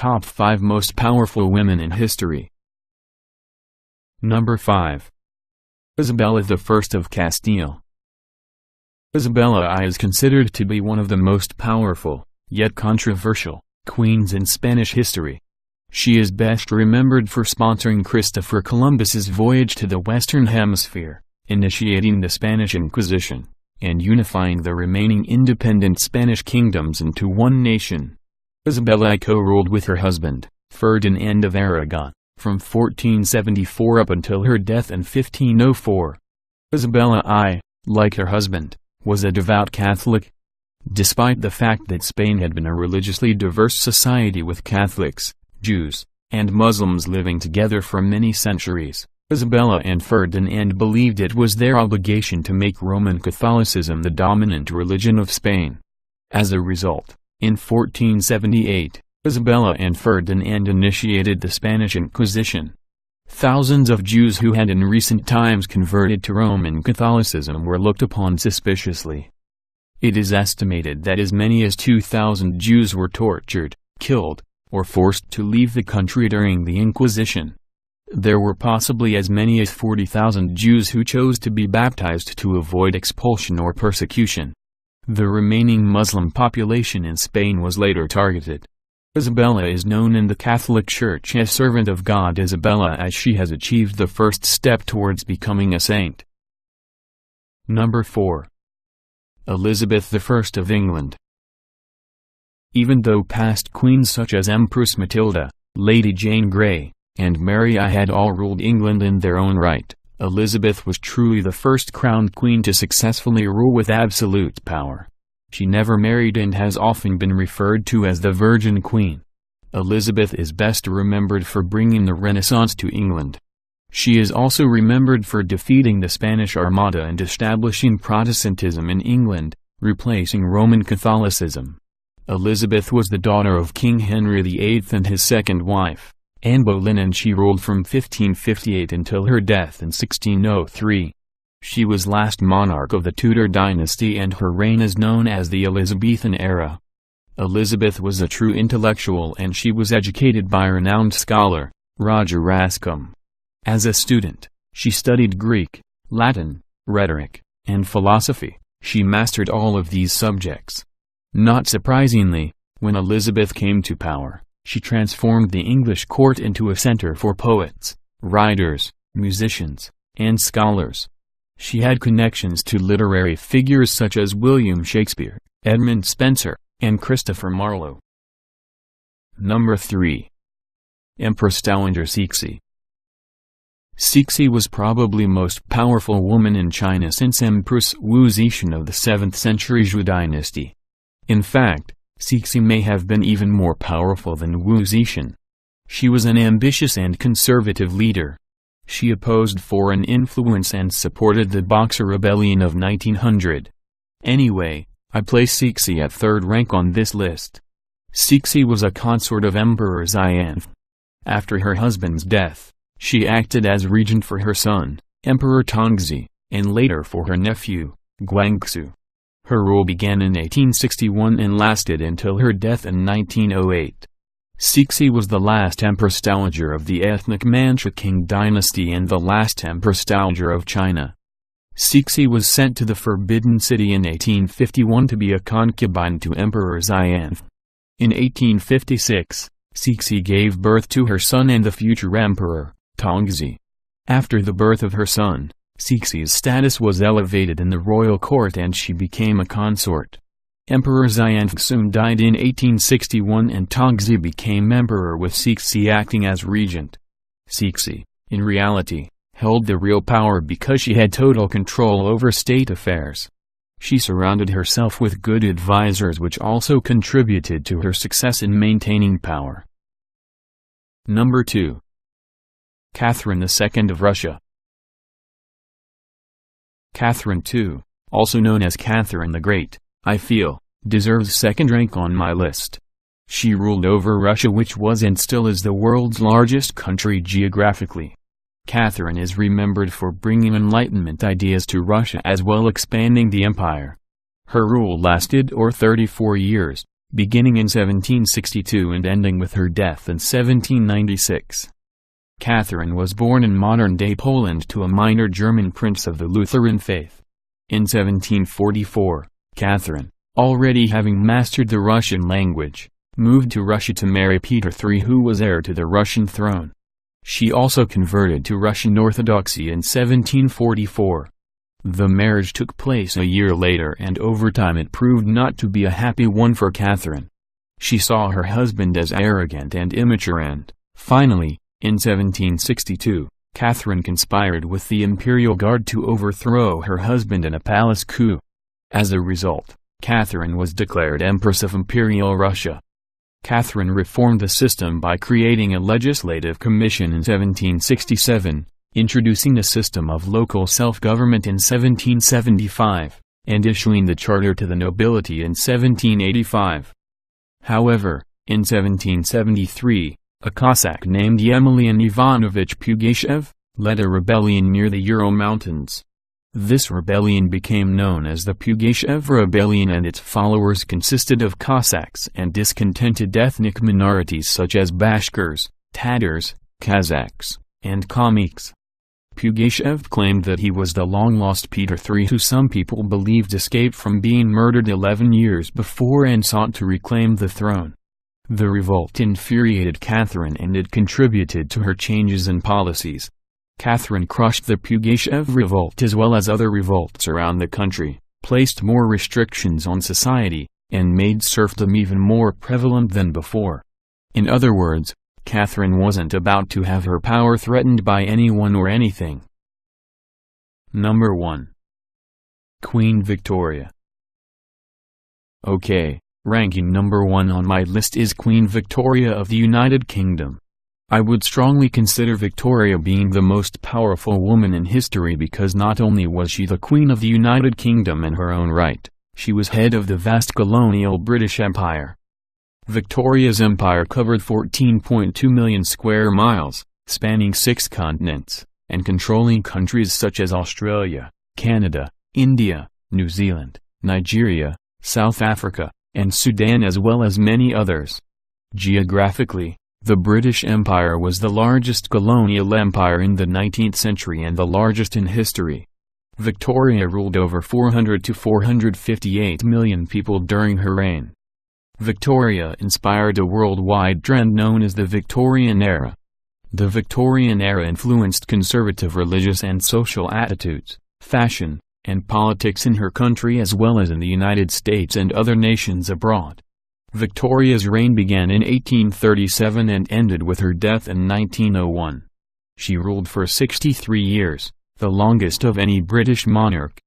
Top 5 Most Powerful Women in History. Number 5. Isabella I of Castile. Isabella I is considered to be one of the most powerful, yet controversial, queens in Spanish history. She is best remembered for sponsoring Christopher Columbus's voyage to the Western Hemisphere, initiating the Spanish Inquisition, and unifying the remaining independent Spanish kingdoms into one nation. Isabella I co-ruled with her husband, Ferdinand of Aragon, from 1474 up until her death in 1504. Isabella I, like her husband, was a devout Catholic. Despite the fact that Spain had been a religiously diverse society with Catholics, Jews, and Muslims living together for many centuries, Isabella and Ferdinand believed it was their obligation to make Roman Catholicism the dominant religion of Spain. As a result, in 1478, Isabella and Ferdinand initiated the Spanish Inquisition. Thousands of Jews who had in recent times converted to Roman Catholicism were looked upon suspiciously. It is estimated that as many as 2,000 Jews were tortured, killed, or forced to leave the country during the Inquisition. There were possibly as many as 40,000 Jews who chose to be baptized to avoid expulsion or persecution. The remaining Muslim population in Spain was later targeted. Isabella is known in the Catholic Church as Servant of God Isabella, as she has achieved the first step towards becoming a saint. Number 4. Elizabeth I of England. Even though past queens such as Empress Matilda, Lady Jane Grey, and Mary I had all ruled England in their own right, Elizabeth was truly the first crowned queen to successfully rule with absolute power. She never married and has often been referred to as the Virgin Queen. Elizabeth is best remembered for bringing the Renaissance to England. She is also remembered for defeating the Spanish Armada and establishing Protestantism in England, replacing Roman Catholicism. Elizabeth was the daughter of King Henry VIII and his second wife, Anne Boleyn, and she ruled from 1558 until her death in 1603. She was last monarch of the Tudor dynasty and her reign is known as the Elizabethan era. Elizabeth was a true intellectual and she was educated by renowned scholar, Roger Rascombe. As a student, she studied Greek, Latin, rhetoric, and philosophy. She mastered all of these subjects. Not surprisingly, when Elizabeth came to power, she transformed the English court into a center for poets, writers, musicians, and scholars. She had connections to literary figures such as William Shakespeare, Edmund Spenser, and Christopher Marlowe. Number 3. Empress Dowager Cixi. Cixi was probably most powerful woman in China since Empress Wu Zetian of the 7th century Zhou dynasty. In fact, Cixi may have been even more powerful than Wu Zetian. She was an ambitious and conservative leader. She opposed foreign influence and supported the Boxer Rebellion of 1900. Anyway, I place Cixi at third rank on this list. Cixi was a consort of Emperor Xianfu. After her husband's death, she acted as regent for her son, Emperor Tongzhi, and later for her nephew, Guangxu. Her rule began in 1861 and lasted until her death in 1908. Cixi was the last Empress Dowager of the ethnic Manchu Qing dynasty and the last Empress Dowager of China. Cixi was sent to the Forbidden City in 1851 to be a concubine to Emperor Xianfu. In 1856, Cixi gave birth to her son and the future emperor, Tongzhi. After the birth of her son, Cixi's status was elevated in the royal court and she became a consort. Emperor Xianfu soon died in 1861 and Tongzhi became emperor with Cixi acting as regent. Cixi, in reality, held the real power because she had total control over state affairs. She surrounded herself with good advisors, which also contributed to her success in maintaining power. Number 2. Catherine II of Russia. Catherine II, also known as Catherine the Great, I feel, deserves second rank on my list. She ruled over Russia, which was and still is the world's largest country geographically. Catherine is remembered for bringing Enlightenment ideas to Russia as well expanding the empire. Her rule lasted 34 years, beginning in 1762 and ending with her death in 1796. Catherine was born in modern-day Poland to a minor German prince of the Lutheran faith. In 1744, Catherine, already having mastered the Russian language, moved to Russia to marry Peter III, who was heir to the Russian throne. She also converted to Russian Orthodoxy in 1744. The marriage took place a year later and over time it proved not to be a happy one for Catherine. She saw her husband as arrogant and immature and, finally, in 1762, Catherine conspired with the Imperial Guard to overthrow her husband in a palace coup. As a result, Catherine was declared Empress of Imperial Russia. Catherine reformed the system by creating a legislative commission in 1767, introducing the system of local self-government in 1775, and issuing the charter to the nobility in 1785. However, in 1773, a Cossack named Yemelyan Ivanovich Pugachev led a rebellion near the Ural Mountains. This rebellion became known as the Pugachev Rebellion, and its followers consisted of Cossacks and discontented ethnic minorities such as Bashkirs, Tatars, Kazakhs, and Kalmyks. Pugachev claimed that he was the long-lost Peter III, who some people believed escaped from being murdered 11 years before and sought to reclaim the throne. The revolt infuriated Catherine and it contributed to her changes in policies. Catherine crushed the Pugachev revolt as well as other revolts around the country, placed more restrictions on society, and made serfdom even more prevalent than before. In other words, Catherine wasn't about to have her power threatened by anyone or anything. Number 1. Queen Victoria. Okay, ranking number 1 on my list is Queen Victoria of the United Kingdom. I would strongly consider Victoria being the most powerful woman in history because not only was she the Queen of the United Kingdom in her own right, she was head of the vast colonial British Empire. Victoria's empire covered 14.2 million square miles, spanning 6 continents, and controlling countries such as Australia, Canada, India, New Zealand, Nigeria, South Africa, and Sudan as well as many others. Geographically, the British Empire was the largest colonial empire in the 19th century and the largest in history. Victoria ruled over 400 to 458 million people during her reign. Victoria inspired a worldwide trend known as the Victorian era. The Victorian era influenced conservative religious and social attitudes, fashion, and politics in her country as well as in the United States and other nations abroad. Victoria's reign began in 1837 and ended with her death in 1901. She ruled for 63 years, the longest of any British monarch.